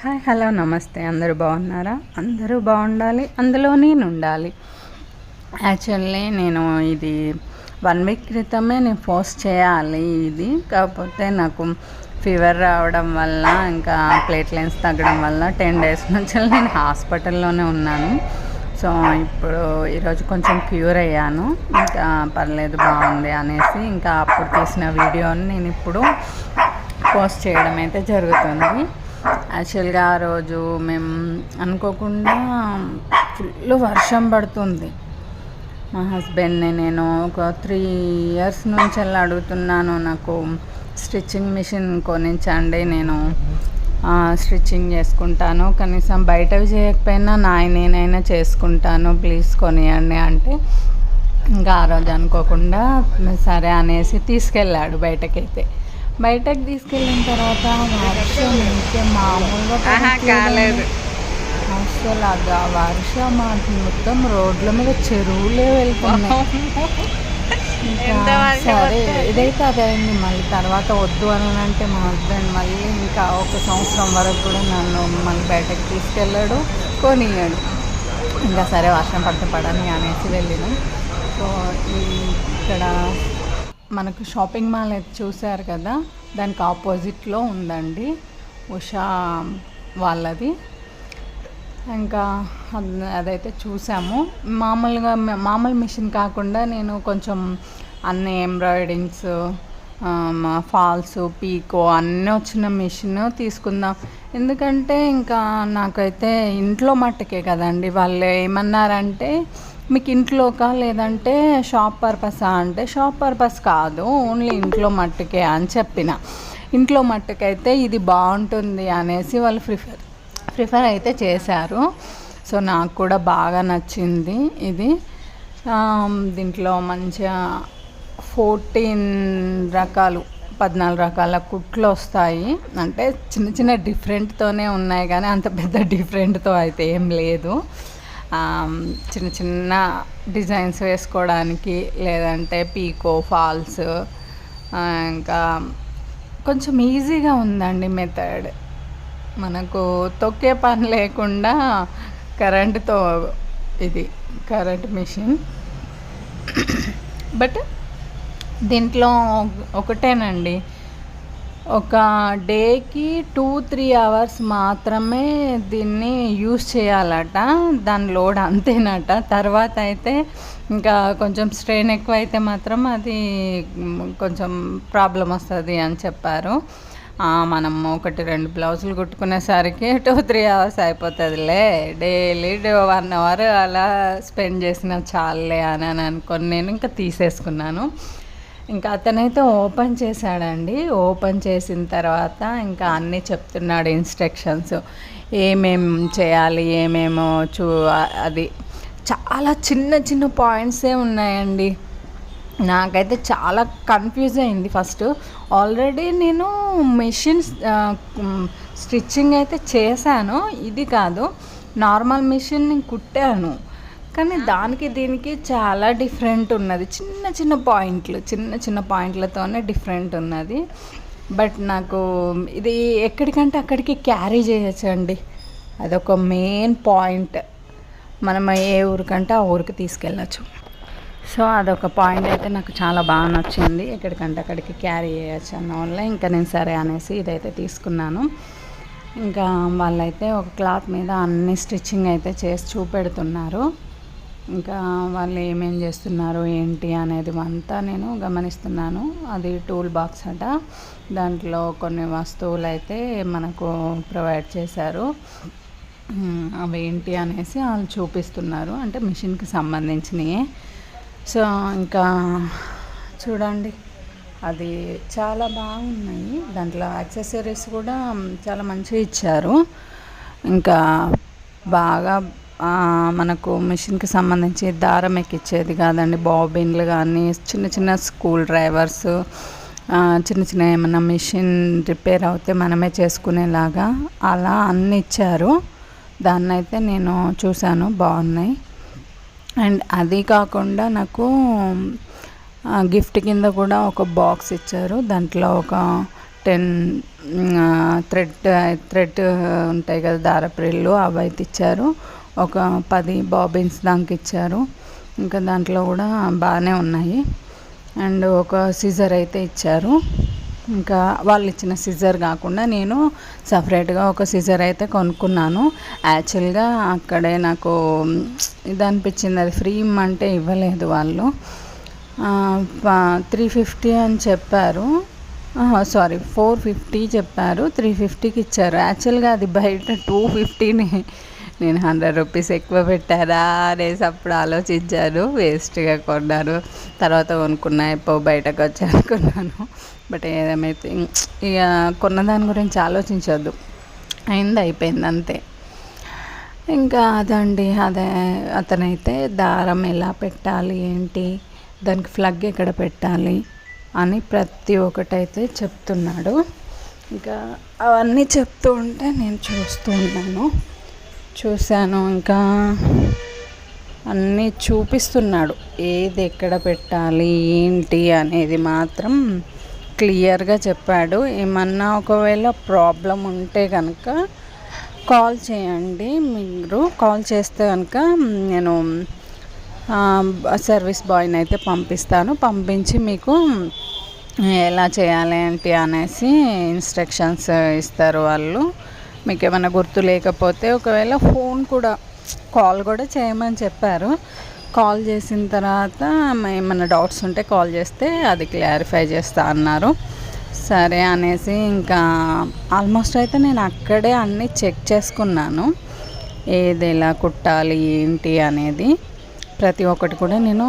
Hi hello నమస్తే. అందరూ బాగున్నారా? అందరూ బాగుండాలి, అందులో నేను ఉండాలి. యాక్చువల్లీ నేను ఇది 1 వీక్ క్రితమే నేను పోస్ట్ చేయాలి ఇది. కాకపోతే నాకు ఫీవర్ రావడం వల్ల ఇంకా ప్లేట్లెట్స్ తగ్గడం వల్ల 10 డేస్ నుంచి నేను హాస్పిటల్లోనే ఉన్నాను. సో ఇప్పుడు ఈరోజు కొంచెం క్యూర్ అయ్యాను. ఇంకా పర్లేదు, బాగుంది అనేసి ఇంకా అప్పుడు తీసిన వీడియోని నేను ఇప్పుడు పోస్ట్ చేయడం అయితే జరుగుతుంది. యాక్చువల్గా ఆ రోజు మేము అనుకోకుండా ఫుల్ వర్షం పడుతుంది. మా హస్బెండ్ని నేను ఒక 3 ఇయర్స్ నుంచి అలా అడుగుతున్నాను, నాకు స్టిచ్చింగ్ మిషన్ కొనించండి, నేను స్టిచ్చింగ్ చేసుకుంటాను, కనీసం బయటవి చేయకపోయినా నేనైనా చేసుకుంటాను, ప్లీజ్ కొనియండి అంటే ఇంకా ఆ రోజు అనుకోకుండా సరే అనేసి తీసుకెళ్ళాడు. బయటకు తీసుకెళ్ళిన తర్వాత వర్షం ఇంకే మామూలుగా కాలేదు. అసలు అది ఆ వర్షం మొత్తం రోడ్ల మీద చెరువులే వెళ్తున్నాయి. ఇంకా సరే ఇదైతే అదైంది. మళ్ళీ తర్వాత వద్దు అని అంటే మా హస్బెండ్ మళ్ళీ ఇంకా 1 సంవత్సరం వరకు కూడా నన్ను మళ్ళీ బయటకు తీసుకెళ్ళాడు, కొనియాడు. ఇంకా సరే వర్షం పడితే పడని అనేసి వెళ్ళినాం. సో ఇక్కడ మనకు షాపింగ్ మాల్ అయితే చూసారు కదా, దానికి ఆపోజిట్లో ఉందండి ఉషా వాళ్ళది. ఇంకా అదైతే చూసాము. మామూలు మిషన్ కాకుండా నేను కొంచెం అన్ని ఎంబ్రాయిడింగ్స్, ఫాల్స్, పీకో అన్నీ వచ్చిన మిషన్ తీసుకుందాం. ఎందుకంటే ఇంకా నాకైతే ఇంట్లో మట్టుకే కదండి. వాళ్ళు ఏమన్నారంటే మీకు ఇంట్లోకా లేదంటే షాప్ పర్పసా అంటే షాప్ పర్పస్ కాదు, ఓన్లీ ఇంట్లో మట్టుకే అని చెప్పిన. ఇంట్లో మట్టుకైతే ఇది బాగుంటుంది అనేసి వాళ్ళు ప్రిఫర్ అయితే చేశారు. సో నాకు కూడా బాగా నచ్చింది ఇది. దీంట్లో మంచిగా 14 రకాల కుట్లు వస్తాయి. అంటే చిన్న డిఫరెంట్తోనే ఉన్నాయి, కానీ అంత పెద్ద డిఫరెంట్తో అయితే ఏం లేదు. చిన్న డిజైన్స్ వేసుకోవడానికి, లేదంటే పీకో, ఫాల్స్, ఇంకా కొంచెం ఈజీగా ఉందండి మెథడ్. మనకు తొక్కే పని లేకుండా కరెంటుతో, ఇది కరెంట్ మిషన్. బట్ దీంట్లో ఒకటేనండి, ఒక డేకి 2-3 అవర్స్ మాత్రమే దీన్ని యూస్ చేయాలట. దాని లోడ్ అంతేనట. తర్వాత అయితే ఇంకా కొంచెం స్ట్రెయిన్ ఎక్కువ అయితే మాత్రం అది కొంచెం ప్రాబ్లం వస్తుంది అని చెప్పారు. మనం 1-2 బ్లౌజులు కుట్టుకునేసరికి 2-3 అవర్స్ అయిపోతుందిలే, డైలీ 1 అవర్ అలా స్పెండ్ చేసిన చాలులే అని అనుకొని నేను ఇంకా తీసేసుకున్నాను. ఇంకా అతనైతే ఓపెన్ చేశాడండి. ఓపెన్ చేసిన తర్వాత ఇంకా అన్నీ చెప్తున్నాడు, ఇన్స్ట్రక్షన్స్ ఏమేం చేయాలి, ఏమేమో అది చాలా చిన్న పాయింట్సే ఉన్నాయండి. నాకైతే చాలా కన్ఫ్యూజ్ అయింది ఫస్ట్. ఆల్రెడీ నేను మెషిన్ స్టిచ్చింగ్ అయితే చేశాను, ఇది కాదు, నార్మల్ మిషన్ నేను కుట్టాను. కానీ దానికి దీనికి చాలా డిఫరెంట్ ఉన్నది. చిన్న పాయింట్లతోనే డిఫరెంట్ ఉన్నది. బట్ నాకు ఇది ఎక్కడికంటే అక్కడికి క్యారీ చేయొచ్చండి. అదొక మెయిన్ పాయింట్. మనం ఏ ఊరికంటే ఆ ఊరికి తీసుకెళ్ళచ్చు. సో అదొక పాయింట్ అయితే నాకు చాలా బాగా నచ్చింది. ఎక్కడికంటే అక్కడికి క్యారీ చేయొచ్చు అన్న వల్ల ఇంకా నేను సరే అనేసి ఇదైతే తీసుకున్నాను. ఇంకా వాళ్ళైతే ఒక క్లాత్ మీద అన్ని స్టిచ్చింగ్ అయితే చేసి చూపెడుతున్నారు. ఇంకా వాళ్ళు ఏమేం చేస్తున్నారు ఏంటి అనేది అంతా నేను గమనిస్తున్నాను. అది టూల్ బాక్స్ అట. దాంట్లో కొన్ని వస్తువులు అయితే మనకు ప్రొవైడ్ చేశారు. అవి ఏంటి అనేసి వాళ్ళు చూపిస్తున్నారు, అంటే మిషన్కి సంబంధించినవి. సో ఇంకా చూడండి, అది చాలా బాగున్నాయి. దాంట్లో యాక్సెసరీస్ కూడా చాలా మంచిగా ఇచ్చారు. ఇంకా బాగా మనకు మిషన్కి సంబంధించి దారం ఎక్కిచ్చేది కాదండి, బాబిన్లు కానీ, చిన్న స్కూల్ డ్రైవర్స్, చిన్న ఏమన్నా మిషన్ రిపేర్ అవుతే మనమే చేసుకునేలాగా అలా అన్నీ ఇచ్చారు. దాన్ని అయితే నేను చూశాను, బాగున్నాయి. అండ్ అది కాకుండా నాకు గిఫ్ట్ కింద కూడా ఒక బాక్స్ ఇచ్చారు. దాంట్లో ఒక 10 థ్రెడ్ ఉంటాయి కదా, దారప్రిల్లు అవి అయితే ఇచ్చారు. ఒక 10 బాబిన్స్ దానికి ఇచ్చారు. ఇంకా దాంట్లో కూడా బాగానే ఉన్నాయి. అండ్ ఒక సిజర్ అయితే ఇచ్చారు. ఇంకా వాళ్ళు ఇచ్చిన సిజర్ కాకుండా నేను సపరేట్గా ఒక సిజర్ అయితే కొనుక్కున్నాను. యాక్చువల్గా అక్కడే నాకు ఇది అనిపించింది, అది ఫ్రీ ఇమ్మంటే ఇవ్వలేదు వాళ్ళు. 350 అని చెప్పారు, సారీ 450 చెప్పారు, 350కి ఇచ్చారు. యాక్చువల్గా అది బయట 250ని నేను 100 రూపీస్ ఎక్కువ పెట్టారా అనేసి అప్పుడు ఆలోచించాను. వేస్ట్గా కొన్నాను. తర్వాత కొనుక్కున్నా, ఎప్పుడు బయటకు వచ్చి అనుకున్నాను. బట్ ఏదేమైతే ఇక కొన్న దాని గురించి ఆలోచించొద్దు, అయిపోయింది అంతే. ఇంకా అదండి, అదే అతనైతే దారం ఎలా పెట్టాలి ఏంటి, దానికి ప్లగ్ ఎక్కడ పెట్టాలి అని ప్రతి ఒక్కటైతే చెప్తున్నాడు. ఇంకా అవన్నీ చెప్తూ ఉంటే నేను చూశాను. ఇంకా అన్నీ చూపిస్తున్నాడు, ఏది ఎక్కడ పెట్టాలి ఏంటి అనేది మాత్రం క్లియర్గా చెప్పాడు. ఏమన్నా ఒకవేళ ప్రాబ్లం ఉంటే కనుక కాల్ చేయండి. మీరు కాల్ చేస్తే కనుక నేను సర్వీస్ బాయ్ని అయితే పంపించి మీకు ఎలా చేయాలి ఏంటి అనేసి ఇన్స్ట్రక్షన్స్ ఇస్తారు వాళ్ళు. మీకు ఏమైనా గుర్తు లేకపోతే ఒకవేళ కాల్ కూడా చేయమని చెప్పారు. కాల్ చేసిన తర్వాత ఏమైనా డౌట్స్ ఉంటే కాల్ చేస్తే అది క్లారిఫై చేస్తా అన్నారు. సరే అనేసి ఇంకా ఆల్మోస్ట్ అయితే నేను అక్కడే అన్నీ చెక్ చేసుకున్నాను, ఏది ఎలా కుట్టాలి ఏంటి అనేది ప్రతి ఒక్కటి కూడా నేను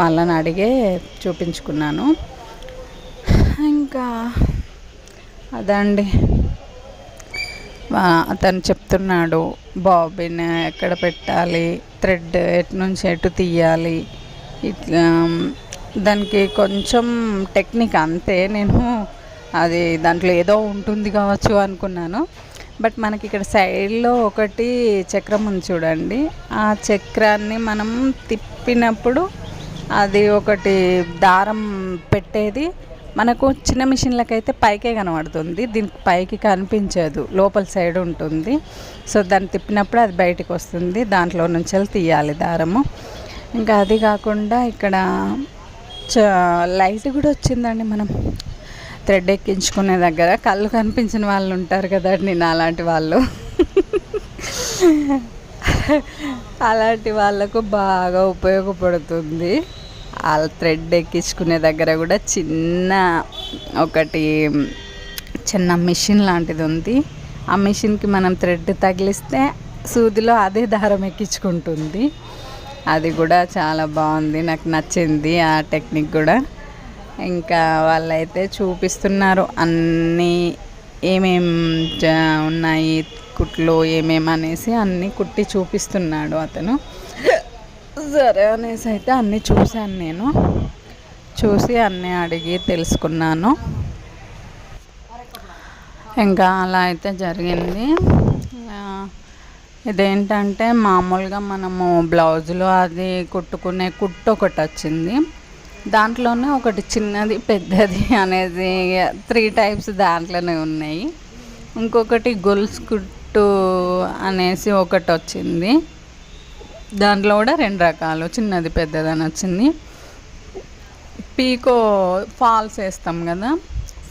వాళ్ళని అడిగే చూపించుకున్నాను. ఇంకా అదండి, అతను చెప్తున్నాడు బాబిన్ ఎక్కడ పెట్టాలి, థ్రెడ్ ఎటు నుంచి ఎటు తీయాలి, ఇట్లా దానికి కొంచెం టెక్నిక్ అంతే. నేను అది దాంట్లో ఏదో ఉంటుంది కావచ్చు అనుకున్నాను. బట్ మనకి ఇక్కడ సైడ్లో ఒకటి చక్రం ఉంది చూడండి, ఆ చక్రాన్ని మనం తిప్పినప్పుడు అది ఒకటి దారం పెట్టేది మనకు చిన్న మిషన్లకైతే పైకే కనబడుతుంది, దీనికి పైకి కనిపించదు, లోపల సైడ్ ఉంటుంది. సో దాన్ని తిప్పినప్పుడు అది బయటికి వస్తుంది, దాంట్లో నుంచి తీయాలి దారము. ఇంకా అది కాకుండా ఇక్కడ లైట్ కూడా వచ్చిందండి. మనం థ్రెడ్ ఎక్కించుకునే దగ్గర కళ్ళు కనిపించిన వాళ్ళు ఉంటారు కదండి, అలాంటి వాళ్ళు అలాంటి వాళ్ళకు బాగా ఉపయోగపడుతుంది. ఆ థ్రెడ్ ఎక్కించుకునే దగ్గర కూడా చిన్న మిషన్ లాంటిది ఉంది. ఆ మిషన్కి మనం థ్రెడ్ తగిలిస్తే సూదిలో అదే దారం ఎక్కించుకుంటుంది. అది కూడా చాలా బాగుంది, నాకు నచ్చింది ఆ టెక్నిక్ కూడా. ఇంకా వాళ్ళైతే చూపిస్తున్నారు అన్నీ ఏమేం ఉన్నాయి కుట్లు ఏమేమి అనేసి అన్నీ కుట్టి చూపిస్తున్నాడు అతను. సరే అనేసి అయితే అన్నీ చూశాను, నేను చూసి అన్నీ అడిగి తెలుసుకున్నాను. ఇంకా అలా అయితే జరిగింది. ఇదేంటంటే మామూలుగా మనము బ్లౌజులో అది కుట్టుకునే కుట్టు ఒకటి వచ్చింది, దాంట్లోనే ఒకటి చిన్నది పెద్దది అనేది 3 టైప్స్ దాంట్లోనే ఉన్నాయి. ఇంకొకటి గొలుసు కుట్టు అనేసి ఒకటి వచ్చింది, దాంట్లో కూడా 2 రకాలు, చిన్నది పెద్దది అని వచ్చింది. పీకో ఫాల్స్ వేస్తాం కదా,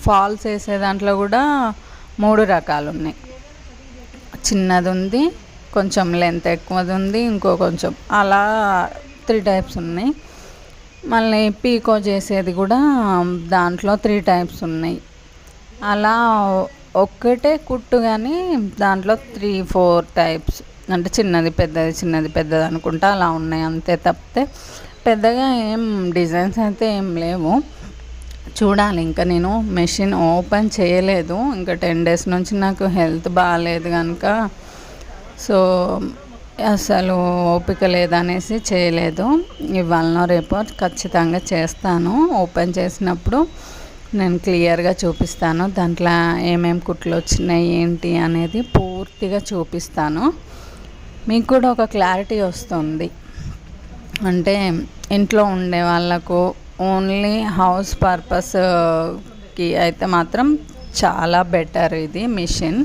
ఫాల్స్ వేసే దాంట్లో కూడా 3 రకాలు ఉన్నాయి. చిన్నది ఉంది, కొంచెం లెంత్ ఎక్కువది ఉంది, ఇంకో కొంచెం, అలా 3 టైప్స్ ఉన్నాయి. మళ్ళీ పీకో చేసేది కూడా దాంట్లో 3 టైప్స్ ఉన్నాయి. అలా ఒక్కటే కుట్టు కానీ దాంట్లో 3-4 టైప్స్, అంటే చిన్నది పెద్దది అనుకుంటా అలా ఉన్నాయి అంతే. తప్పితే పెద్దగా ఏం డిజైన్స్ అయితే ఏం లేవు. చూడాలి, ఇంకా నేను మెషిన్ ఓపెన్ చేయలేదు, ఇంకా 10 డేస్ నుంచి నాకు హెల్త్ బాగాలేదు కనుక సో అసలు ఓపిక లేదనేసి చేయలేదు. ఇవాళ రేపు ఖచ్చితంగా చేస్తాను. ఓపెన్ చేసినప్పుడు నేను క్లియర్గా చూపిస్తాను, దాంట్లో ఏమేమి కుట్లు వచ్చినాయి ఏంటి అనేది పూర్తిగా చూపిస్తాను. మీకు కూడా ఒక క్లారిటీ వస్తుంది. అంటే ఇంట్లో ఉండే వాళ్ళకు ఓన్లీ హౌస్ పర్పస్ వాళ్ళకి అయితే మాత్రం చాలా బెటర్ ఇది మిషన్.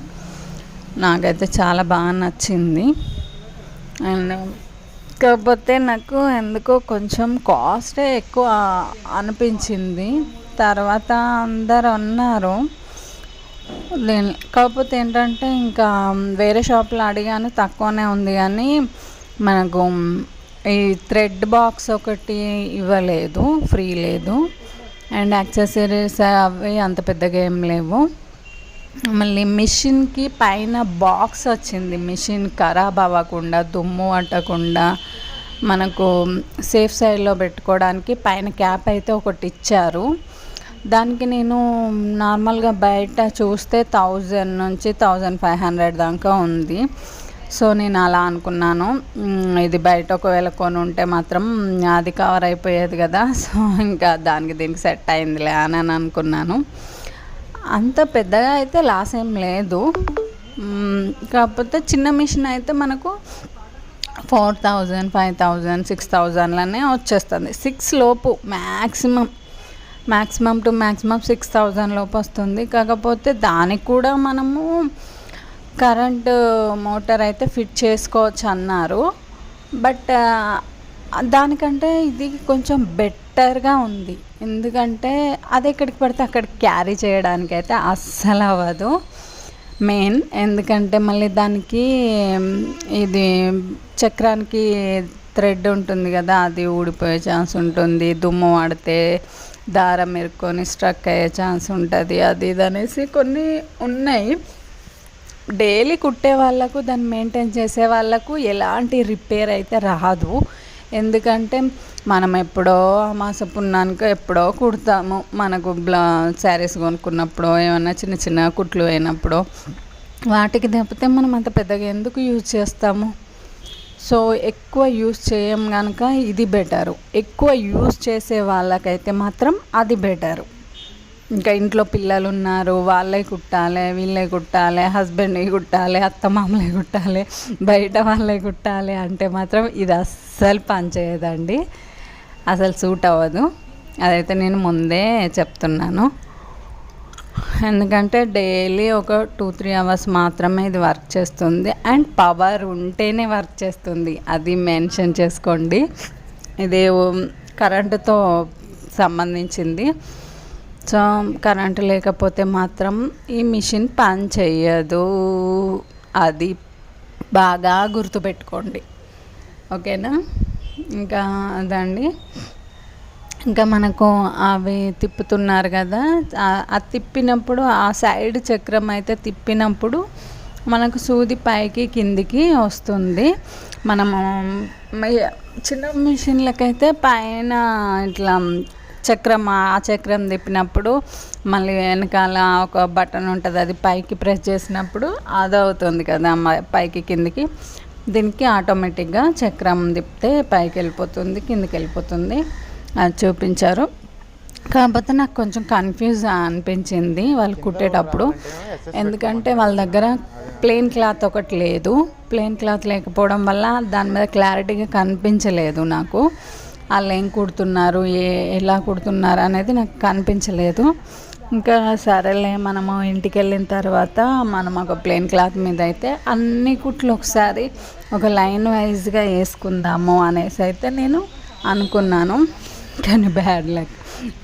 నాకైతే చాలా బాగా నచ్చింది. అండ్ కాకపోతే నాకు ఎందుకో కొంచెం కాస్టే ఎక్కువ అనిపించింది. తర్వాత అందరు అన్నారు. కాకపోతే ఏంటంటే ఇంకా వేరే షాప్లో అడిగాను, తక్కువనే ఉంది కానీ మనకు ఈ థ్రెడ్ బాక్స్ ఒకటి ఇవ్వలేదు, ఫ్రీ లేదు. అండ్ యాక్సెసరీస్ అవి అంత పెద్దగా ఏం లేవు. మళ్ళీ మిషన్కి పైన బాక్స్ వచ్చింది, మిషన్ ఖరాబ్ అవ్వకుండా, దుమ్ము పట్టకుండా మనకు సేఫ్ సైడ్లో పెట్టుకోవడానికి పైన క్యాప్ అయితే ఒకటి ఇచ్చారు. దానికి నేను నార్మల్గా బయట చూస్తే 1000 నుంచి 1500 దాకా ఉంది. సో నేను అలా అనుకున్నాను, ఇది బయట ఒకవేళ కొని ఉంటే మాత్రం అది కవర్ అయిపోయేది కదా. సో ఇంకా దీనికి సెట్ అయిందిలే అని అనుకున్నాను. అంత పెద్దగా అయితే లాస్ ఏం లేదు. కాకపోతే చిన్న మిషన్ అయితే మనకు 4000, 5000, 6000లోనే వచ్చేస్తుంది. 6 లోపు మ్యాక్సిమం టు మ్యాక్సిమం 6000 లోపు వస్తుంది. కాకపోతే దానికి కూడా మనము కరెంటు మోటార్ అయితే ఫిట్ చేసుకోవచ్చు అన్నారు. బట్ దానికంటే ఇది కొంచెం బెటర్గా ఉంది. ఎందుకంటే అది ఎక్కడికి పడితే అక్కడికి క్యారీ చేయడానికి అయితే అస్సలు అవ్వదు. ఎందుకంటే మళ్ళీ దానికి ఇది చక్రానికి థ్రెడ్ ఉంటుంది కదా, అది ఊడిపోయే ఛాన్స్ ఉంటుంది. దుమ్ము పడితే దారం ఇరుక్కొని స్ట్రక్ అయ్యే ఛాన్స్ ఉంటుంది. అది ఇది అనేసి కొన్ని ఉన్నాయి. డైలీ కుట్టే వాళ్ళకు, దాన్ని మెయింటైన్ చేసే వాళ్ళకు ఎలాంటి రిపేర్ అయితే రాదు. ఎందుకంటే మనం ఎప్పుడో అమాస పున్నానికి ఎప్పుడో కుడతాము. మనకు శారీస్ కొనుక్కున్నప్పుడు, ఏమన్నా చిన్న చిన్న కుట్లు అయినప్పుడు, వాటికి తప్పితే మనం అంత పెద్దగా ఎందుకు యూజ్ చేస్తాము. సో ఎక్కువ యూజ్ చేయం కనుక ఇది బెటరు. ఎక్కువ యూజ్ చేసే వాళ్ళకైతే మాత్రం అది బెటరు. ఇంకా ఇంట్లో పిల్లలు ఉన్నారు, వాళ్ళే కుట్టాలి, వీళ్ళే కుట్టాలి, హస్బెండ్ని కుట్టాలి, అత్తమామలే కుట్టాలి, బయట వాళ్ళే కుట్టాలి అంటే మాత్రం ఇది అస్సలు పనిచేయదండి, అసలు సూట్ అవ్వదు. అదైతే నేను ముందే చెప్తున్నాను. ఎందుకంటే డైలీ ఒక 2-3 అవర్స్ మాత్రమే ఇది వర్క్ చేస్తుంది. అండ్ పవర్ ఉంటేనే వర్క్ చేస్తుంది, అది మెన్షన్ చేసుకోండి. ఇది కరెంటుతో సంబంధించింది. సో కరెంటు లేకపోతే మాత్రం ఈ మిషన్ పని చెయ్యదు. అది బాగా గుర్తుపెట్టుకోండి, ఓకేనా. ఇంకా అదండి. ఇంకా మనకు అవి తిప్పుతున్నారు కదా, అది తిప్పినప్పుడు ఆ సైడ్ చక్రం అయితే తిప్పినప్పుడు మనకు సూది పైకి కిందికి వస్తుంది. మనము చిన్న మిషన్లకైతే పైన ఇట్లా ఆ చక్రం తిప్పినప్పుడు మళ్ళీ వెనకాల ఒక బటన్ ఉంటుంది, అది పైకి ప్రెస్ చేసినప్పుడు అది అవుతుంది కదా పైకి కిందికి. దీనికి ఆటోమేటిక్గా చక్రం తిప్పితే పైకి వెళ్ళిపోతుంది, కిందికి వెళ్ళిపోతుంది. అది చూపించారు. కాకపోతే నాకు కొంచెం కన్ఫ్యూజ్ అనిపించింది వాళ్ళు కుట్టేటప్పుడు. ఎందుకంటే వాళ్ళ దగ్గర ప్లెయిన్ క్లాత్ ఒకటి లేదు. ప్లెయిన్ క్లాత్ లేకపోవడం వల్ల దాని మీద క్లారిటీగా కనిపించలేదు నాకు. వాళ్ళు ఏం కుడుతున్నారు, ఎలా కుడుతున్నారు అనేది నాకు కనిపించలేదు. ఇంకా సరేలే, మనము ఇంటికి వెళ్ళిన తర్వాత మనం ఒక ప్లెయిన్ క్లాత్ మీద అయితే అన్ని కుట్లు ఒకసారి ఒక లైన్ వైజ్గా వేసుకుందాము అనేసి అయితే నేను అనుకున్నాను. కానీ బ్యాడ్ లక్,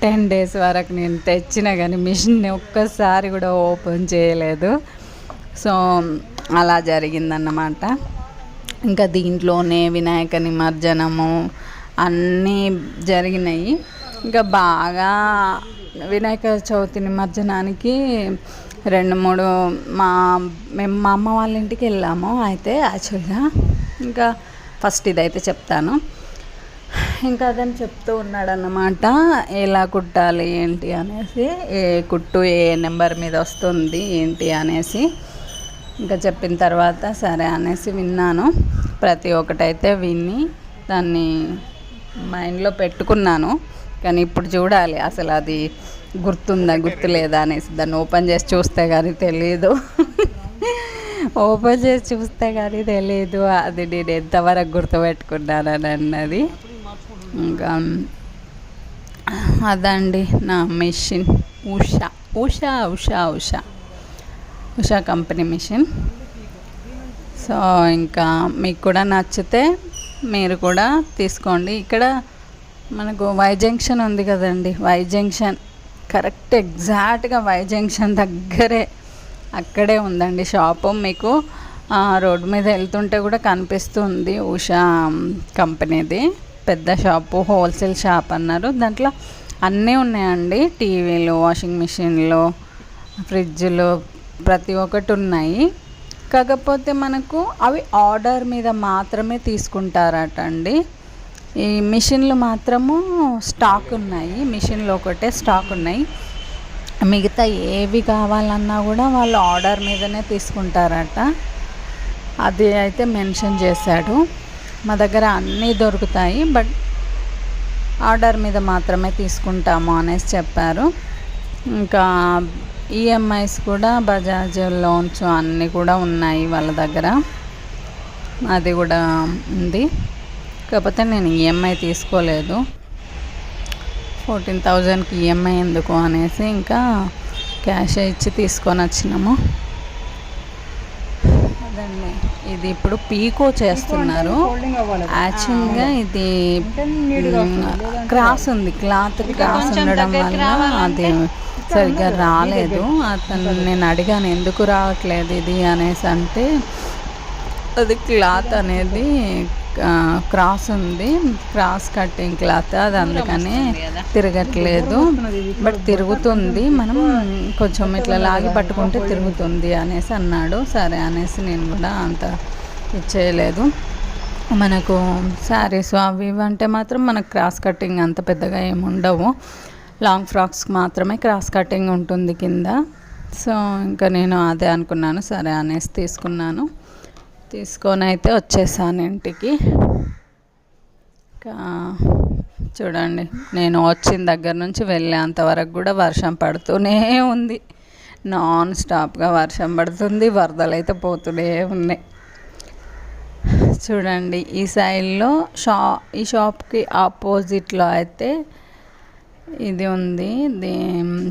10 days వరకు నేను తెచ్చినా కానీ మిషన్ని ఒక్కసారి కూడా ఓపెన్ చేయలేదు. సో అలా జరిగిందన్నమాట. ఇంకా దీంట్లోనే వినాయక నిమజ్జనము అన్నీ జరిగినాయి. ఇంకా బాగా వినాయక చవితి నిమజ్జనానికి 2-3 మేము మా అమ్మ వాళ్ళ ఇంటికి వెళ్ళాము. అయితే యాక్చువల్గా ఇంకా ఫస్ట్ ఇదైతే చెప్తాను. ఇంకా అదని చెప్తూ ఉన్నాడు అన్నమాట, ఎలా కుట్టాలి ఏంటి అనేసి, ఏ కుట్టు ఏ నెంబర్ మీద వస్తుంది ఏంటి అనేసి. ఇంకా చెప్పిన తర్వాత సరే అనేసి విన్నాను. ప్రతి ఒక్కటైతే విని దాన్ని మైండ్లో పెట్టుకున్నాను. కానీ ఇప్పుడు చూడాలి అసలు అది గుర్తుందా గుర్తులేదా అనేసి. దాన్ని ఓపెన్ చేసి చూస్తే కానీ తెలియదు అది నేను ఎంతవరకు గుర్తుపెట్టుకున్నాను అన్నది. ఇంకా అదండి నా machine Usha. Usha Usha Usha Usha company machine. So ఇంకా మీకు కూడా నచ్చితే మీరు కూడా తీసుకోండి. ఇక్కడ మనకు వై జంక్షన్ ఉంది కదండి, వై జంక్షన్ కరెక్ట్ ఎగ్జాక్ట్గా వై జంక్షన్ దగ్గరే అక్కడే ఉందండి షాపు. మీకు రోడ్డు మీద వెళ్తుంటే కూడా కనిపిస్తుంది ఉషా కంపెనీది పెద్ద షాపు, హోల్సేల్ షాప్ అన్నారు. దాంట్లో అన్నీ ఉన్నాయండి, టీవీలు, వాషింగ్ మిషన్లు, ఫ్రిడ్జ్లు, ప్రతి ఒక్కటి ఉన్నాయి. కాకపోతే మనకు అవి ఆర్డర్ మీద మాత్రమే తీసుకుంటారట అండి. ఈ మిషన్లు మాత్రము స్టాక్ ఉన్నాయి, మిషన్లు ఒకటే స్టాక్ ఉన్నాయి. మిగతా ఏవి కావాలన్నా కూడా వాళ్ళు ఆర్డర్ మీదనే తీసుకుంటారట. అది అయితే మెన్షన్ చేశాడు. మా దగ్గర అన్నీ దొరుకుతాయి, బట్ ఆర్డర్ మీద మాత్రమే తీసుకుంటాము అనేసి చెప్పారు. ఇంకా ఈఎంఐస్ కూడా బజాజ్ లోన్స్ అన్నీ కూడా ఉన్నాయి వాళ్ళ దగ్గర, అది కూడా ఉంది. కాకపోతే నేను ఈఎంఐ తీసుకోలేదు, 14,000కి ఈఎంఐ ఎందుకు అనేసి ఇంకా క్యాష్ ఇచ్చి తీసుకొని వచ్చినాము. అదండి, ఇది ఇప్పుడు పీకో చేస్తున్నారు. యాక్చువల్గా ఇది క్రాస్ ఉంది, క్లాత్ క్రాస్ ఉండడం వల్ల అది సరిగ్గా రాలేదు. అతను నేను అడిగాను ఎందుకు రావట్లేదు ఇది అనేసి, అంటే అది క్లాత్ అనేది క్రాస్ ఉంది, క్రాస్ కటింగ్ క్లాత్, అది అందుకనే తిరగట్లేదు. బట్ తిరుగుతుంది, మనం కొంచెం ఇట్లా లాగి పట్టుకుంటే తిరుగుతుంది అనేసి అన్నాడు. సరే అనేసి నేను కూడా అంత ఇచ్చేయలేదు. మనకు శారీస్ అవి ఇవి అంటే మాత్రం మనకు క్రాస్ కటింగ్ అంత పెద్దగా ఏమి ఉండవు, లాంగ్ ఫ్రాక్స్కి మాత్రమే క్రాస్ కటింగ్ ఉంటుంది కింద. సో ఇంకా నేను అదే అనుకున్నాను, సరే అనేసి తీసుకున్నాను. తీసుకొని అయితే వచ్చేసాను ఇంటికి. చూడండి, నేను వచ్చిన దగ్గర నుంచి వెళ్ళేంతవరకు కూడా వర్షం పడుతూనే ఉంది, నాన్ స్టాప్గా వర్షం పడుతుంది, వరదలు అయితే పోతూనే ఉన్నాయి. చూడండి, ఈ సైడ్లో ఈ షాప్కి ఆపోజిట్లో అయితే ఇది ఉంది,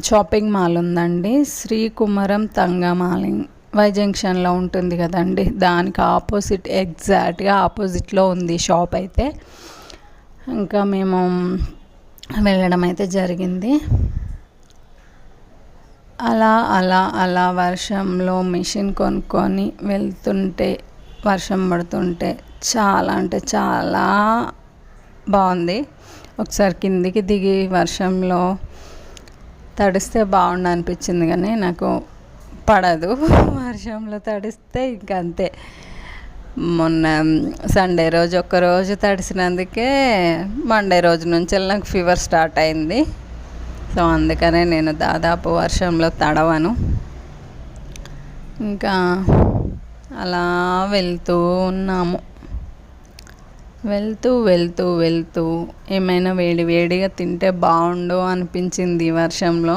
షాపింగ్ మాల్ ఉందండి, శ్రీకుమరం తంగమాలింగ్ వై జంక్షన్లో ఉంటుంది కదండి, దానికి ఆపోజిట్, ఎగ్జాక్ట్గా ఆపోజిట్లో ఉంది షాప్ అయితే. ఇంకా మేము వెళ్ళడం అయితే జరిగింది. అలా అలా అలా వర్షంలో మిషన్ కొనుక్కొని వెళ్తుంటే, వర్షం పడుతుంటే చాలా అంటే చాలా బాగుంది. ఒకసారి కిందికి దిగి వర్షంలో తడిస్తే బాగుండు అనిపించింది, కానీ నాకు పడదు వర్షంలో తడిస్తే, ఇంకా అంతే. మొన్న సండే రోజు ఒక్కరోజు తడిసినందుకే మండే రోజు నుంచి నాకు ఫీవర్ స్టార్ట్ అయింది. సో అందుకనే నేను దాదాపు వర్షంలో తడవను. ఇంకా అలా వెళ్తూ ఉన్నాము. వెళ్తూ వెళ్తూ వెళ్తూ ఏమైనా వేడి వేడిగా తింటే బాగుండు అనిపించింది వర్షంలో.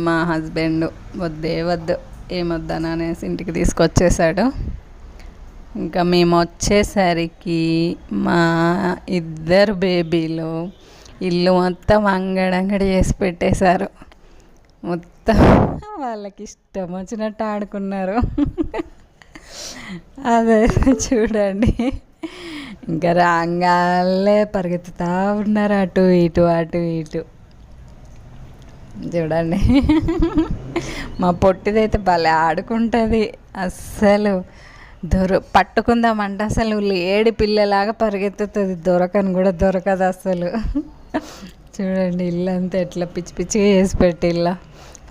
మా హస్బెండ్ వద్దే వద్దు, ఏమొద్దని అనేసి ఇంటికి తీసుకొచ్చేసాడు. ఇంకా మేము వచ్చేసరికి మా ఇద్దరు బేబీలు ఇల్లు మొత్తం అంగడంగడి చేసి పెట్టేశారు. మొత్తం వాళ్ళకి ఇష్టం వచ్చినట్టు ఆడుకున్నారు. అదే చూడండి, ఇంకా రాగాలే పరిగెత్తుతూ ఉన్నారు అటు ఇటు అటు ఇటు. చూడండి, మా పొట్టిదైతే భలే ఆడుకుంటుంది. అస్సలు పట్టుకుందామంటే అసలు లేడి పిల్లలాగా పరిగెత్తుతుంది, దొరకని కూడా దొరకదు అసలు. చూడండి, ఇల్లు అంతా ఎట్లా పిచ్చి పిచ్చిగా చేసి పెట్టి, ఇల్లు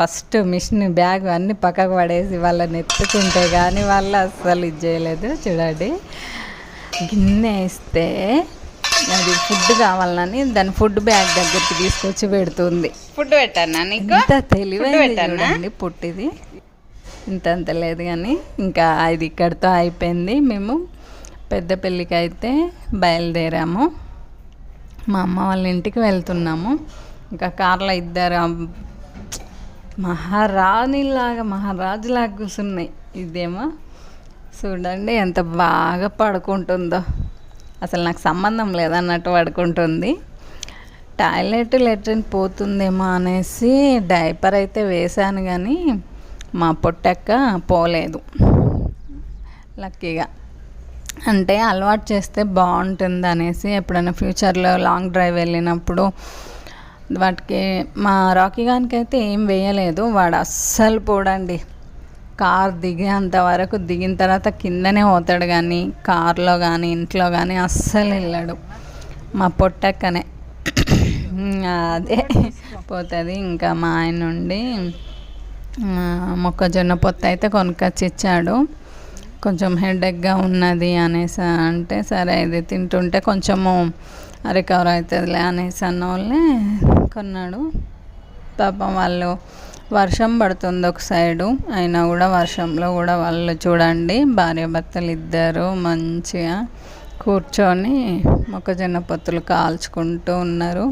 ఫస్ట్ మిషన్ బ్యాగ్ అన్నీ పక్కకు పడేసి వాళ్ళని ఎత్తుకుంటే కానీ వాళ్ళు అస్సలు ఇది చేయలేదు. చూడండి, గిన్నె వేస్తే అది ఫుడ్ కావాలని దాని ఫుడ్ బ్యాగ్ దగ్గరికి తీసుకొచ్చి పెడుతుంది. ఫుడ్ పెట్టానా నీకు? ఇంత తెలివైంది పుట్టిది, ఇంతంత లేదు కానీ. ఇంకా ఇది ఇక్కడితో అయిపోయింది. మేము పెద్ద పెళ్ళికి అయితే బయలుదేరాము, మా అమ్మ వాళ్ళ ఇంటికి వెళ్తున్నాము. ఇంకా కార్లో ఇద్దరు మహారాజులాగా కూర్చున్నాయి. ఇదేమో చూడండి ఎంత బాగా పడుకుంటుందో, అసలు నాకు సంబంధం లేదన్నట్టు పడుకుంటుంది. లెట్రిన్ పోతుందేమో అనేసి డైపర్ అయితే వేశాను, కానీ మా పొట్టక్క పోలేదు లక్కీగా. అంటే అలవాటు చేస్తే బాగుంటుంది అనేసి ఎప్పుడైనా ఫ్యూచర్లో లాంగ్ డ్రైవ్ వెళ్ళినప్పుడు వాటికి. మా రాకీ గానికి అయితే ఏం వేయలేదు, వాడు అస్సలు పోడండి. కార్ దిగేంత వరకు, దిగిన తర్వాత కిందనే పోతాడు, కానీ కార్లో కానీ ఇంట్లో కానీ అస్సలు వెళ్ళాడు. మా పొట్టక్కనే అదే పోతుంది. ఇంకా మా ఆయన నుండి మొక్కజొన్న పొత్తు అయితే కొనుక్కొచ్చి ఇచ్చాడు. కొంచెం హెడేక్గా ఉన్నది అనేసి అంటే, సరే ఇది తింటుంటే కొంచెము రికవర్ అవుతుందిలే అనేసి అన్న వాళ్ళే కొన్నాడు. పాపం వాళ్ళు, వర్షం పడుతుంది ఒక సైడు, అయినా కూడా వర్షంలో కూడా వాళ్ళు చూడండి భార్యాభర్తలు ఇద్దరు మంచిగా కూర్చొని మొక్కజొన్న పొత్తులు కాల్చుకుంటూ ఉన్నారు.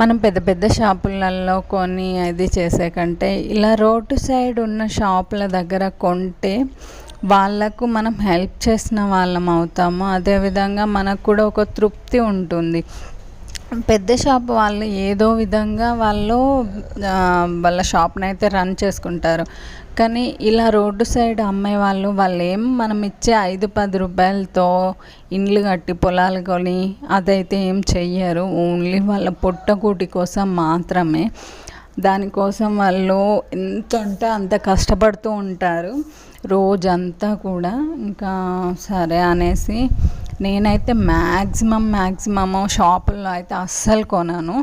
మనం పెద్ద పెద్ద షాపులలో కొని అది చేసే కంటే ఇలా రోడ్డు సైడ్ ఉన్న షాపుల దగ్గర కొంటే వాళ్ళకు మనం హెల్ప్ చేసిన వాళ్ళం అవుతాము. అదేవిధంగా మనకు కూడా ఒక తృప్తి ఉంటుంది. పెద్ద షాప్ వాళ్ళు ఏదో విధంగా వాళ్ళ షాప్ని అయితే రన్ చేసుకుంటారు, కానీ ఇలా రోడ్డు సైడ్ అమ్మే వాళ్ళు ఏం మనం ఇచ్చే 5-10 రూపాయలతో ఇండ్లు కట్టి పొలాలు కొని అదైతే ఏం చెయ్యరు. ఓన్లీ వాళ్ళ పొట్టకూటి కోసం మాత్రమే. దానికోసం వాళ్ళు ఎంత అంటే అంత కష్టపడుతూ ఉంటారు రోజంతా కూడా. ఇంకా సరే అనేసి నేనైతే మ్యాక్సిమము షాపుల్లో అయితే అస్సలు కొనను,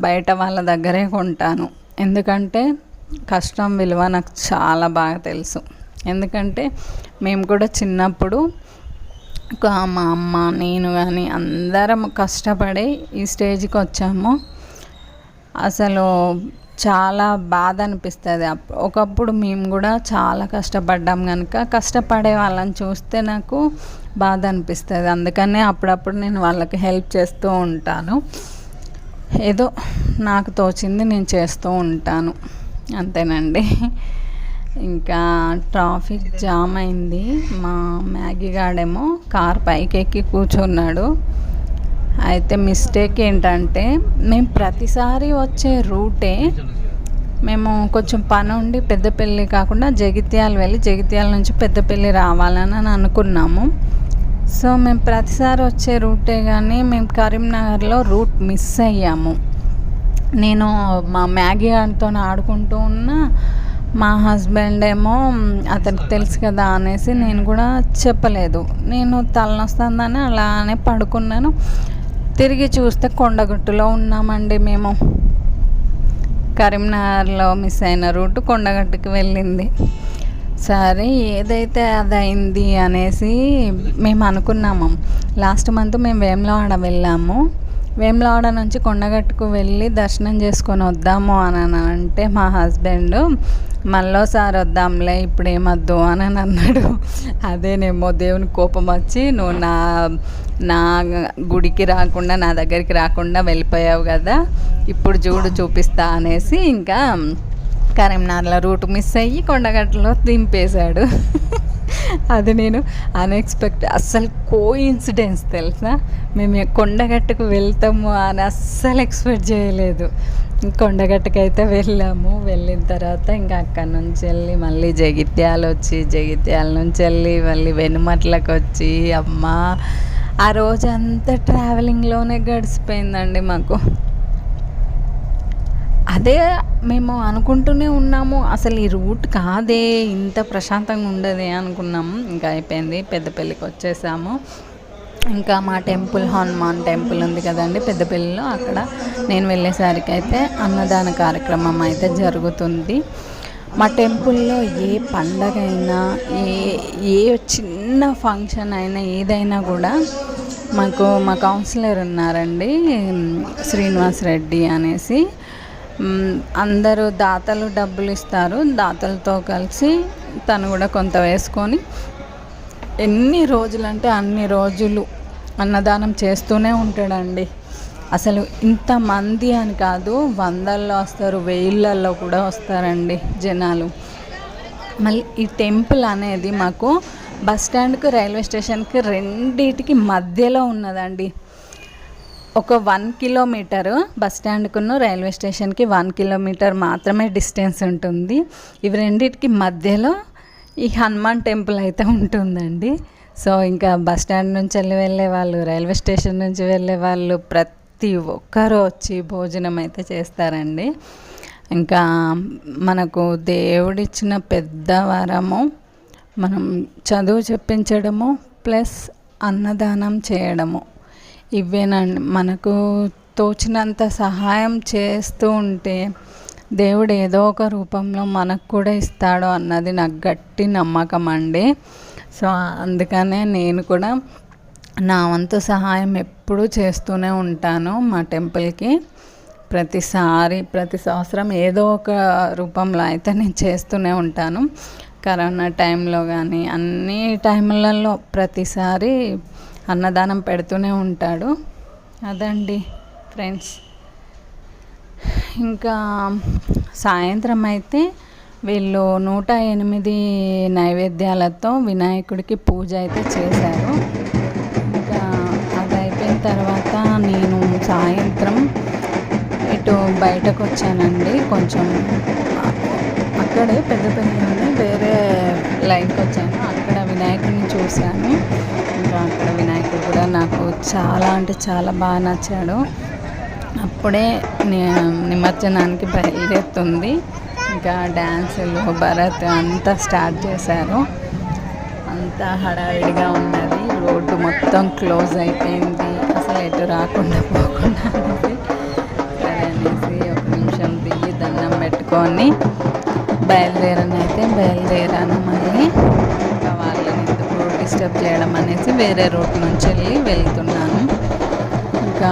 బయట వాళ్ళ దగ్గరే కొంటాను. ఎందుకంటే కష్టం విలువ నాకు చాలా బాగా తెలుసు. ఎందుకంటే మేము కూడా చిన్నప్పుడు మా అమ్మ నేను కానీ అందరం కష్టపడి ఈ స్టేజ్కి వచ్చాము. అసలు చాలా బాధ అనిపిస్తుంది. ఒకప్పుడు మేము కూడా చాలా కష్టపడ్డాం కనుక కష్టపడే వాళ్ళని చూస్తే నాకు బాధ అనిపిస్తుంది. అందుకనే అప్పుడప్పుడు నేను వాళ్ళకి హెల్ప్ చేస్తూ ఉంటాను. ఏదో నాకు తోచింది నేను చేస్తూ ఉంటాను, అంతేనండి. ఇంకా ట్రాఫిక్ జామ్ అయింది. మా మ్యాగీ గాడేమో కార్ పైకి ఎక్కి కూర్చున్నాడు. అయితే మిస్టేక్ ఏంటంటే మేము ప్రతిసారి వచ్చే రూటే, మేము కొంచెం పని ఉండి పెద్దపల్లి కాకుండా జగిత్యాల వెళ్ళి జగిత్యాల నుంచి పెద్దపల్లి రావాలని అనుకున్నాము. సో మేము ప్రతిసారి వచ్చే రూటే, కానీ మేము కరీంనగర్లో రూట్ మిస్ అయ్యాము. నేను మా మ్యాగీ గారితో ఆడుకుంటూ ఉన్నా, మా హస్బెండ్ ఏమో అతనికి తెలుసు కదా అనేసి నేను కూడా చెప్పలేదు. నేను తలనొస్తుందని అలానే పడుకున్నాను. తిరిగి చూస్తే కొండగట్టులో ఉన్నామండి మేము. కరీంనగర్లో మిస్ అయిన రూట్ కొండగట్టుకి వెళ్ళింది. సరే ఏదైతే అది అయింది అనేసి మేము అనుకున్నాము. లాస్ట్ మంత్ మేము వేములవాడ వెళ్ళాము. వేములవాడ నుంచి కొండగట్టుకు వెళ్ళి దర్శనం చేసుకొని వద్దాము అని అంటే మా హస్బెండ్ మళ్ళోసారి వద్దాంలే ఇప్పుడు ఏమొద్దు అని అన్నాడు. అదేనేమో దేవుని కోపం వచ్చి నువ్వు నా గుడికి రాకుండా నా దగ్గరికి రాకుండా వెళ్ళిపోయావు కదా, ఇప్పుడు చూపిస్తా అనేసి ఇంకా కరీంనగర్లో రూట్ మిస్ అయ్యి కొండగట్టులో దింపేశాడు. అది నేను అన్ఎక్స్పెక్టెడ్, అస్సలు కోఇన్సిడెన్స్ తెలుసా. మేము కొండగట్టుకు వెళ్తాము అని అస్సలు ఎక్స్పెక్ట్ చేయలేదు. కొండగట్టుకు అయితే వెళ్ళాము. వెళ్ళిన తర్వాత ఇంకా అక్కడి నుంచి వెళ్ళి మళ్ళీ జగిత్యాల నుంచి వెళ్ళి మళ్ళీ వెనుమట్లకు వచ్చి, అమ్మ ఆ రోజంతా ట్రావెలింగ్లోనే గడిచిపోయిందండి మాకు. అదే మేము అనుకుంటూనే ఉన్నాము, అసలు ఈ రూట్ కాదే ఇంత ప్రశాంతంగా ఉండదే అనుకున్నాము. ఇంకా అయిపోయింది, పెద్దపల్లికి వచ్చేసాము. ఇంకా మా టెంపుల్ హనుమాన్ టెంపుల్ ఉంది కదండి పెద్దపల్లిలో, అక్కడ నేను వెళ్ళేసరికి అయితే అన్నదాన కార్యక్రమం అయితే జరుగుతుంది. మా టెంపుల్లో ఏ పండగ అయినా ఏ చిన్న ఫంక్షన్ అయినా ఏదైనా కూడా మా కౌన్సిలర్ ఉన్నారండి శ్రీనివాస్ రెడ్డి అనేసి, అందరూ దాతలు డబ్బులు ఇస్తారు. దాతలతో కలిసి తను కూడా కొంత వేసుకొని ఎన్ని రోజులు అంటే అన్ని రోజులు అన్నదానం చేస్తూనే ఉంటాడండి. అసలు ఇంతమంది అని కాదు, వందల్లో వస్తారు, వేలల్లో కూడా వస్తారండి జనాలు. మళ్ళీ ఈ టెంపుల్ అనేది మాకు బస్ స్టాండ్కి రైల్వే స్టేషన్కి రెండింటికి మధ్యలో ఉన్నదండి. ఒక 1 కిలోమీటరు బస్ స్టాండ్కును రైల్వే స్టేషన్కి 1 కిలోమీటర్ మాత్రమే డిస్టెన్స్ ఉంటుంది. ఇవి రెండింటికి మధ్యలో ఈ హనుమాన్ టెంపుల్ అయితే ఉంటుందండి. సో ఇంకా బస్ స్టాండ్ నుంచి వెళ్ళే వాళ్ళు, రైల్వే స్టేషన్ నుంచి వెళ్ళే వాళ్ళు ప్రతి ఒక్కరూ వచ్చి భోజనం అయితే చేస్తారండి. ఇంకా మనకు దేవుడిచ్చిన పెద్ద వరము మనం చదువు చెప్పించడము ప్లస్ అన్నదానం చేయడము, ఇవేనండి. మనకు తోచినంత సహాయం చేస్తూ ఉంటే దేవుడు ఏదో ఒక రూపంలో మనకు కూడా ఇస్తాడు అన్నది నాకు గట్టి నమ్మకం అండి. సో అందుకనే నేను కూడా నా వంతు సహాయం ఎప్పుడూ చేస్తూనే ఉంటాను మా టెంపుల్కి. ప్రతి సంవత్సరం ఏదో ఒక రూపంలో అయితే నేను చేస్తూనే ఉంటాను. కరోనా టైంలో కానీ అన్ని టైంలలో ప్రతిసారి అన్నదానం పెడుతూనే ఉంటాడు. అదండి ఫ్రెండ్స్. ఇంకా సాయంత్రం అయితే వీళ్ళు 108 నైవేద్యాలతో వినాయకుడికి పూజ అయితే చేశారు. ఇంకా అది అయిపోయిన తర్వాత నేను సాయంత్రం ఇటు బయటకు వచ్చానండి. కొంచెం అక్కడే పెద్దపల్లిలోనే వేరే లైన్కి వచ్చాను. అక్కడ వినాయకుడిని చూశాను. ఇంకా అక్కడ వినాయకుడు కూడా నాకు చాలా అంటే చాలా బాగా నచ్చాడు. అప్పుడే నిమజ్జనానికి బయలుదేరుతుంది. ఇంకా డ్యాన్సులు, భరత్ అంతా స్టార్ట్ చేశారు. అంతా హడావిడిగా ఉన్నది. రోడ్డు మొత్తం క్లోజ్ అయిపోయింది. అసలు ఎటు రాకుండా పోకుండా అనేసి సరే అనేసి ఒక నిమిషం దిగి దండం పెట్టుకొని బయలుదేరాను. మళ్ళీ ఇంకా వాళ్ళని ఎందుకు డిస్టర్బ్ చేయడం అనేసి వేరే రూట్ నుంచి వెళ్తున్నాను. ఇంకా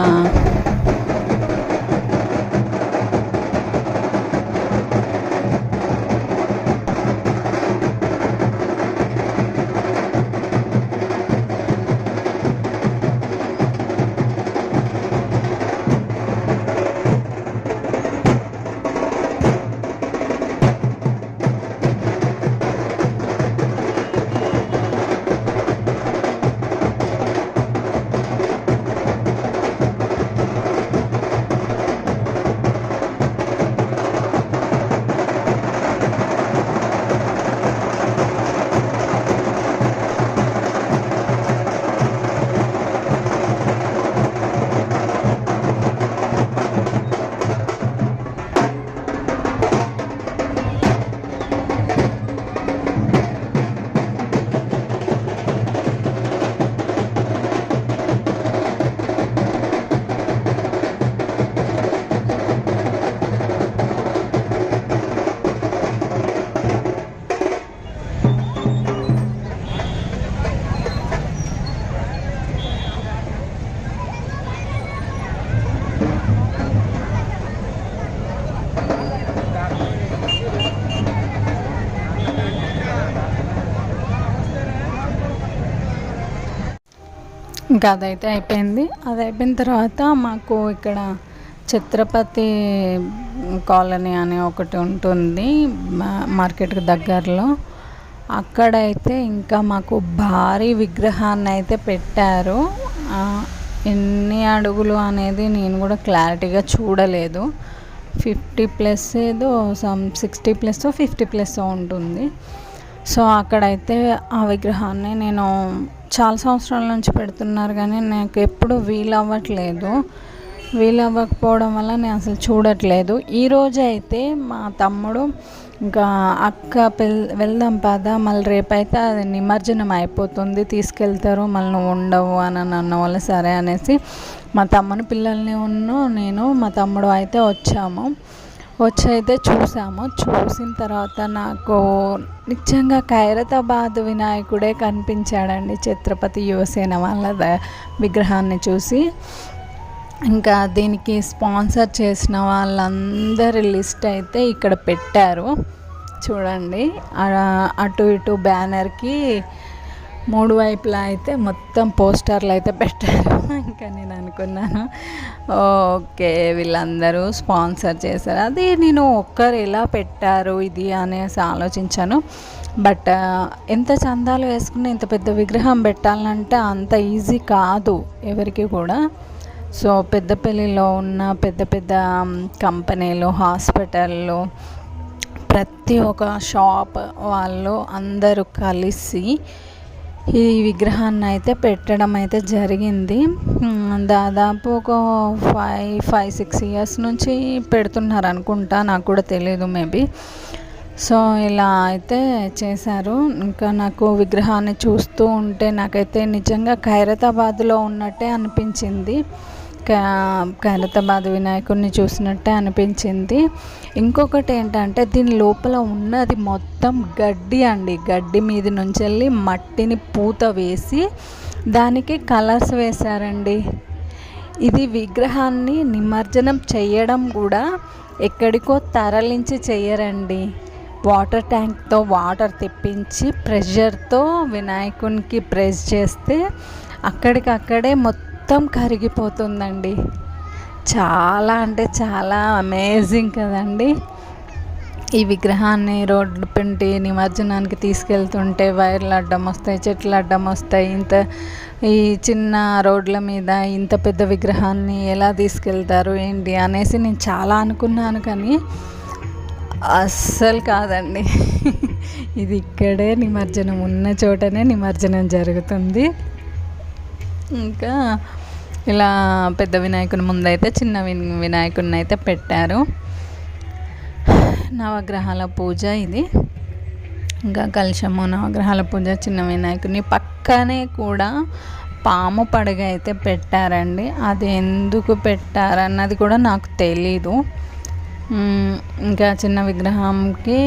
ఇంకా అదైతే అయిపోయింది. అది అయిపోయిన తర్వాత మాకు ఇక్కడ ఛత్రపతి కాలనీ అనే ఒకటి ఉంటుంది మార్కెట్కి దగ్గరలో. అక్కడైతే ఇంకా మాకు భారీ విగ్రహాన్ని అయితే పెట్టారు. ఎన్ని అడుగులు అనేది నేను కూడా క్లారిటీగా చూడలేదు. 50+ ఏదో 60+ 50+ ఉంటుంది. సో అక్కడైతే ఆ విగ్రహాన్ని నేను చాలా సంవత్సరాల నుంచి పెడుతున్నారు కానీ నాకు ఎప్పుడు వీలవ్వకపోవడం వల్ల నేను అసలు చూడట్లేదు. ఈరోజు అయితే మా తమ్ముడు ఇంకా అక్క వెళ్దాం పదా, మళ్ళీ రేపైతే అది నిమజ్జనం అయిపోతుంది, తీసుకెళ్తారు, మళ్ళీ నువ్వు ఉండవు అని అన్న వల్ల సరే అనేసి మా తమ్ముని పిల్లల్ని నేను మా తమ్ముడు అయితే వచ్చి అయితే చూసాము. చూసిన తర్వాత నాకు నిజంగా ఖైరతాబాద్ వినాయకుడే కనిపించాడండి. ఛత్రపతి యువసేన వాళ్ళ విగ్రహాన్ని చూసి ఇంకా దీనికి స్పాన్సర్ చేసిన వాళ్ళందరి లిస్ట్ అయితే ఇక్కడ పెట్టారు చూడండి. అటు ఇటు బ్యానర్కి 3 వైపులా అయితే మొత్తం పోస్టర్లు అయితే పెట్టారు. ఇంకా నేను అనుకున్నాను ఓకే వీళ్ళందరూ స్పాన్సర్ చేశారు. అది నేను ఒక్కరు ఎలా పెట్టారు ఇది అనేసి ఆలోచించాను. బట్ ఎంత చందాలు వేసుకుని ఇంత పెద్ద విగ్రహం పెట్టాలంటే అంత ఈజీ కాదు ఎవరికి కూడా. సో పెద్దపల్లిలో ఉన్న పెద్ద పెద్ద కంపెనీలు, హాస్పిటళ్ళు, ప్రతి ఒక్క షాప్ వాళ్ళు అందరూ కలిసి ఈ విగ్రహాన్ని అయితే పెట్టడం అయితే జరిగింది. దాదాపు ఒక 5-6 ఇయర్స్ నుంచి పెడుతున్నారు అనుకుంటా, నాకు కూడా తెలియదు మేబీ. సో ఇలా అయితే చేశారు. ఇంకా నాకు విగ్రహాన్ని చూస్తూ ఉంటే నాకైతే నిజంగా ఖైరతాబాద్లో ఉన్నట్టే అనిపించింది. ఖైరతాబాద్ వినాయకుడిని చూసినట్టే అనిపించింది. ఇంకొకటి ఏంటంటే దీని లోపల ఉన్నది మొత్తం గడ్డి అండి. గడ్డి మీద నుంచి వెళ్ళి మట్టిని పూత వేసి దానికి కలర్స్ వేశారండి. ఇది విగ్రహాన్ని నిమజ్జనం చేయడం కూడా ఎక్కడికో తరలించి చేయరండి. వాటర్ ట్యాంక్తో వాటర్ తెప్పించి ప్రెషర్తో వినాయకునికి ప్రెస్ చేస్తే అక్కడికక్కడే మొత్తం కరిగిపోతుందండి. చాలా అంటే చాలా అమేజింగ్ కదండి. ఈ విగ్రహాన్ని రోడ్డు పెంటి నిమజ్జనానికి తీసుకెళ్తుంటే వైర్లు అడ్డం వస్తాయి, చెట్లు అడ్డం వస్తాయి. ఈ చిన్న రోడ్ల మీద ఇంత పెద్ద విగ్రహాన్ని ఎలా తీసుకెళ్తారు ఏంటి అనేసి నేను చాలా అనుకున్నాను, కానీ అస్సలు కాదండి. ఇది ఇక్కడే నిమజ్జనం ఉన్న చోటనే నిమజ్జనం జరుగుతుంది. ఇంకా ఇలా పెద్ద వినాయకుని ముందైతే చిన్న వినాయకుడిని అయితే పెట్టారు. నవగ్రహాల పూజ ఇది. ఇంకా కలశము, నవగ్రహాల పూజ, చిన్న వినాయకుడిని పక్కనే కూడా పాము పడగ అయితే పెట్టారండి. అది ఎందుకు పెట్టారన్నది కూడా నాకు తెలీదు. ఇంకా చిన్న విగ్రహంకి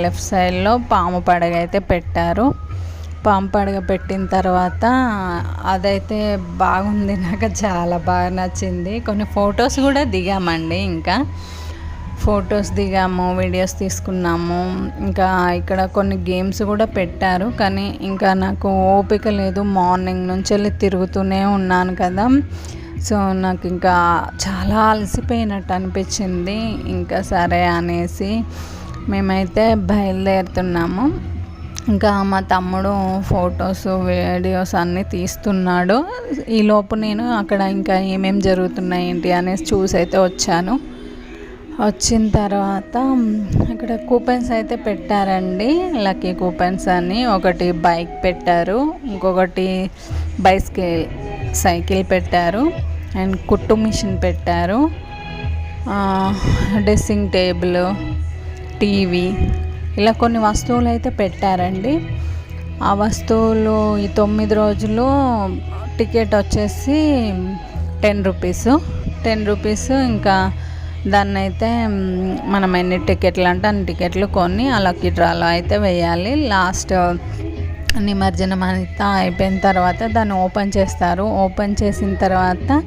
లెఫ్ట్ సైడ్లో పాము పడగ అయితే పెట్టారు. పాము పడగ పెట్టిన తర్వాత అదైతే బాగుంది, నాకు చాలా బాగా నచ్చింది. కొన్ని ఫొటోస్ కూడా దిగామండి. ఇంకా ఫొటోస్ దిగాము, వీడియోస్ తీసుకున్నాము. ఇంకా ఇక్కడ కొన్ని గేమ్స్ కూడా పెట్టారు, కానీ ఇంకా నాకు ఓపిక లేదు. మార్నింగ్ నుంచి వెళ్ళి తిరుగుతూనే ఉన్నాను కదా, సో నాకు ఇంకా చాలా అలసిపోయినట్టు అనిపించింది. ఇంకా సరే అనేసి మేమైతే బయలుదేరుతున్నాము. ఇంకా మా తమ్ముడు ఫొటోస్, వీడియోస్ అన్నీ తీస్తున్నాడు. ఈలోపు నేను అక్కడ ఇంకా ఏమేమి జరుగుతున్నాయి ఏంటి అనేసి చూసి అయితే వచ్చాను. వచ్చిన తర్వాత ఇక్కడ కూపన్స్ అయితే పెట్టారండి, లక్కీ కూపన్స్ అని. ఒకటి బైక్ పెట్టారు, ఇంకొకటి సైకిల్ పెట్టారు, అండ్ కుట్టు మిషన్ పెట్టారు, డ్రెస్సింగ్ టేబుల్, టీవీ, ఇలా కొన్ని వస్తువులు అయితే పెట్టారండి. ఆ వస్తువులు ఈ 9 రోజులు టికెట్ వచ్చేసి 10 రూపీస్. ఇంకా దాన్ని అయితే మనం ఎన్ని టికెట్లు అంటే అన్ని టికెట్లు కొని ఆ లక్కీ డ్రాలో అయితే వేయాలి. లాస్ట్ నిమజ్జనం అంతా అయిపోయిన తర్వాత దాన్ని ఓపెన్ చేస్తారు. ఓపెన్ చేసిన తర్వాత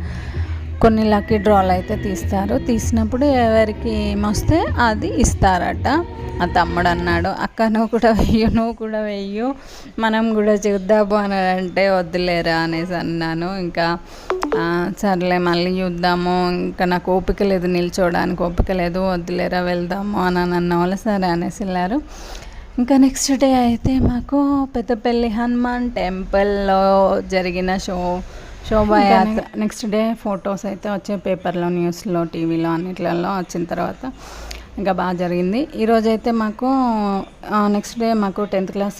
కొన్ని లక్కీ డ్రాలు అయితే తీస్తారు. తీసినప్పుడు ఎవరికి ఏమొస్తే అది ఇస్తారట. మా తమ్ముడు అన్నాడు, అక్క నువ్వు కూడా వెయ్యు, మనం కూడా చూద్దాము అని అంటే వద్దులేరా అనేసి అన్నాను. ఇంకా సర్లే మళ్ళీ చూద్దాము, ఇంకా నాకు ఓపిక లేదు, నిల్చోడానికి ఓపిక లేదు, వద్దులేరా వెళ్దాము అని అన్న వాళ్ళు సరే అనేసి వెళ్ళారు. ఇంకా నెక్స్ట్ డే అయితే మాకు పెద్దపల్లి హనుమాన్ టెంపుల్లో జరిగిన శోభాయాత్ర. నెక్స్ట్ డే ఫొటోస్ అయితే వచ్చే పేపర్లో, న్యూస్లో, టీవీలో అన్నిట్లలో వచ్చిన తర్వాత ఇంకా బాగా జరిగింది. ఈరోజైతే మాకు నెక్స్ట్ డే మాకు 10th class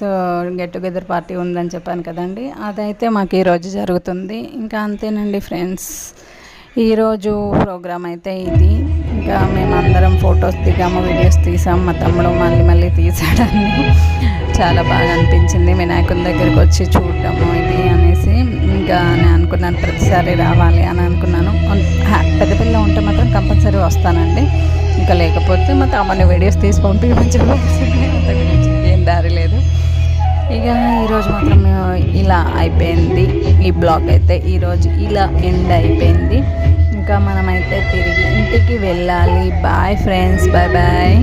get together party ఉందని చెప్పాను కదండి, అదైతే మాకు ఈరోజు జరుగుతుంది. ఇంకా అంతేనండి ఫ్రెండ్స్, ఈరోజు ప్రోగ్రామ్ అయితే ఇది. ఇంకా మేమందరం ఫొటోస్ దిగాము, వీడియోస్ తీసాము. మా తమ్ముడు మళ్ళీ తీసాడని చాలా బాగా అనిపించింది వినాయకుని దగ్గరికి వచ్చి చూడటము ఇది అనేసి. ఇంకా నేను అనుకున్నాను ప్రతిసారి రావాలి అని అనుకున్నాను. పెద్దపల్లిలో ఉంటే మాత్రం కంపల్సరీ వస్తానండి. ఇంకా లేకపోతే మా తమ్ముని వీడియోస్ తీసి పంపించే ఏం దారి లేదు. ఇక ఈరోజు మాత్రం ఇలా అయిపోయింది ఈ బ్లాగ్ అయితే. ఈరోజు ఇలా ఎండ్ అయిపోయింది. ఇంకా మనమైతే తిరిగి ఇంటికి వెళ్ళాలి. Bye friends, bye.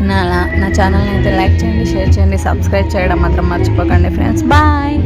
నా ఛానల్ని అయితే లైక్ చేయండి, షేర్ చేయండి, సబ్స్క్రైబ్ చేయడం మాత్రం మర్చిపోకండి ఫ్రెండ్స్. బాయ్.